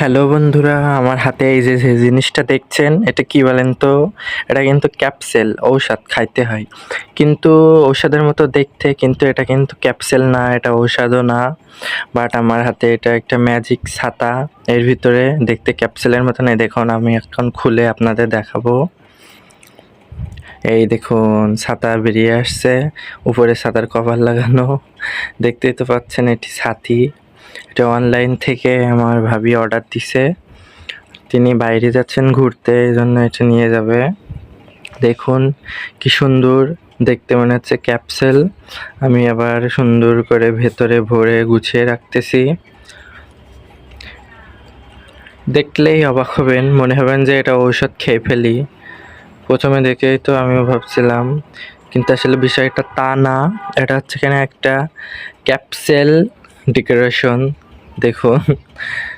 Hello বন্ধুরা, আমার হাতে এই যে জিনিসটা দেখছেন এটা কি বলেন তো? এটা কিন্তু ক্যাপসেল, ঔষধ খাইতে হয়। কিন্তু ঔষধের মতো দেখতে, কিন্তু এটা কিন্তু ক্যাপসেল না, এটা ঔষধও না। বাট আমার হাতে এটা একটা ম্যাজিক ছাতা। এর ভিতরে দেখতে ক্যাপসুলের মতন। এই দেখুন, আমি এখন খুলে আপনাদের দেখাবো। এই দেখুন, ছাতা বেরিয়ে আসছে, উপরে ছাতার কভার লাগানো। দেখতেই তো পাচ্ছেন এটি ছাতি। এটা অনলাইন থেকে আমার ভাবি অর্ডার দিছে। তিনি বাইরে যাচ্ছেন ঘুরতে, এজন্য এটা নিয়ে যাবে। দেখুন কি সুন্দর দেখতে, মনে হচ্ছে ক্যাপসুল। আমি আবার সুন্দর করে ভেতরে ভরে গুছিয়ে রাখতেছি। দেখলেই অবাক হবেন, মনে হবেন যে এটা ঔষধ খেয়ে ফেলি। প্রথমে দেখেই তো আমিও ভাবছিলাম, কিন্তু আসলে বিষয়টা তা না। এটা হচ্ছে এখানে একটা ক্যাপসুল ডেকোরেশন। দেখুন